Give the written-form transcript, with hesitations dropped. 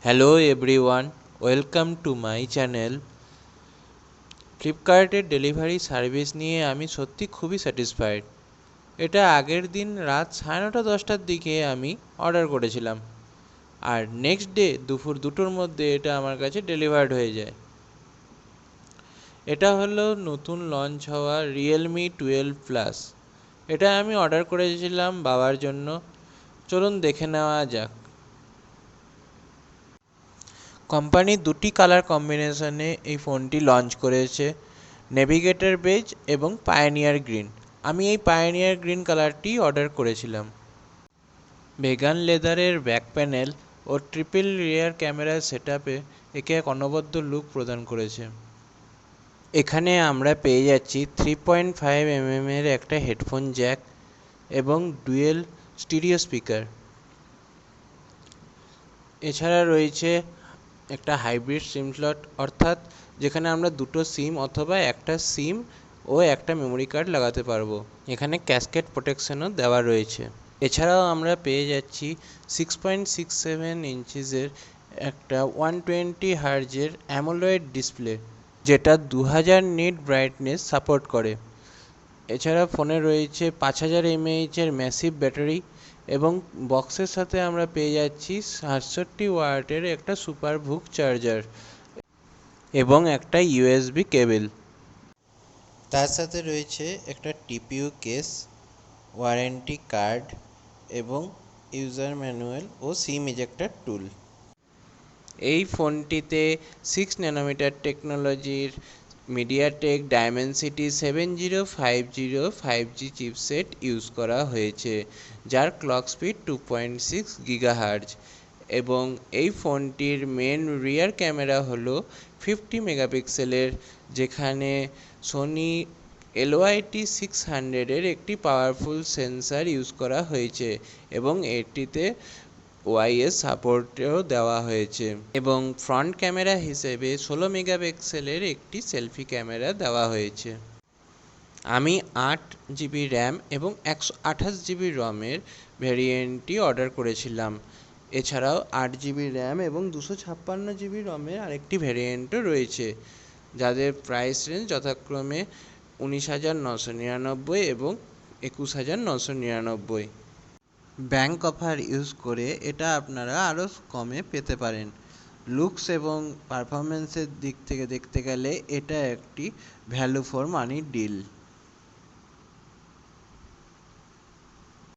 Hello everyone, welcome to my channel. ফ্লিপকার্টের delivery service নিয়ে আমি সত্যি খুবই স্যাটিসফাইড। এটা আগের দিন রাত 9:30-10টার দিকে আমি অর্ডার করেছিলাম, আর নেক্সট ডে দুপুর 2টোর মধ্যে এটা আমার কাছে ডেলিভার্ড হয়ে যায়। এটা হলো নতুন লঞ্চ হওয়া রিয়েলমি 12 প্লাস। এটা আমি অর্ডার করেছিলাম বাবার জন্য। চলুন দেখে নেওয়া যাক। কোম্পানি দুটি কালার কম্বিনেশনে এই ফোনটি লঞ্চ করেছে, নেভিগেটর বেজ এবং পায়োনিয়ার গ্রিন। আমি এই পায়োনিয়ার গ্রিন কালারটি অর্ডার করেছিলাম। ভেগান লেদারের ব্যাক প্যানেল ও ট্রিপল রিয়ার ক্যামেরার সেটআপে একে এক অনবদ্য লুক প্রদান করেছে। এখানে আমরা পেয়ে যাচ্ছি 3.5 mm এর একটা হেডফোন জ্যাক এবং ডুয়েল স্টিরিও স্পিকার। এছাড়া রয়েছে একটা হাইব্রিড সিম স্লট, অর্থাৎ যেখানে আমরা দুটো সিম অথবা একটা সিম ও একটা মেমোরি কার্ড লাগাতে পারবো। এখানে ক্যাসকেড প্রোটেকশনও দেওয়া রয়েছে। এছাড়াও আমরা পেয়ে যাচ্ছি 6.67 ইঞ্চিসের একটা 120 হার্জের অ্যামোলেড ডিসপ্লে, যেটা 2000 নিট ব্রাইটনেস সাপোর্ট করে। এছাড়া ফোনে রয়েছে 5000 mAh এর ম্যাসিভ ব্যাটারি এবং বক্সের সাথে আমরা পেয়ে যাচ্ছি 67 ওয়াটের একটা সুপার বুক চার্জার এবং একটা ইউএসবি কেবল। তার সাথে রয়েছে একটা টিপিইউ কেস, ওয়ারেন্টি কার্ড এবং ইউজার ম্যানুয়াল ও সিম ইজেক্টর টুল। এই ফোনটিতে 6nm টেকনোলজির MediaTek Dimensity 7050 5G chipset use করা হয়েছে, যার ক্লক স্পিড 2.6 GHz। এবং এই ফোনটির মেন রিয়ার ক্যামেরা হলো 50 মেগাপিক্সেলের, যেখানে সোনি LYT600 একটি পাওয়ারফুল সেন্সার ইউজ করা হয়েছে এবং এটিতে ওআইএস সাপোর্টও দেওয়া হয়েছে। এবং ফ্রন্ট ক্যামেরা হিসেবে 16 মেগাপিক্সেলের একটি সেলফি ক্যামেরা দেওয়া হয়েছে। আমি 8GB র্যাম এবং 128GB রমের ভ্যারিয়েন্টটি অর্ডার করেছিলাম। এছাড়াও 8GB র্যাম এবং 256GB রমের আরেকটি ভ্যারিয়েন্টও রয়েছে, যাদের প্রাইস রেঞ্জ যথাক্রমে 19,999 এবং 21,999। ব্যাংক অফার ইউজ করে এটা আপনারা আরও কমে পেতে পারেন। লুকস এবং পারফরমেন্সের দিক থেকে দেখতে গেলে এটা একটি ভ্যালু ফর মানি ডিল।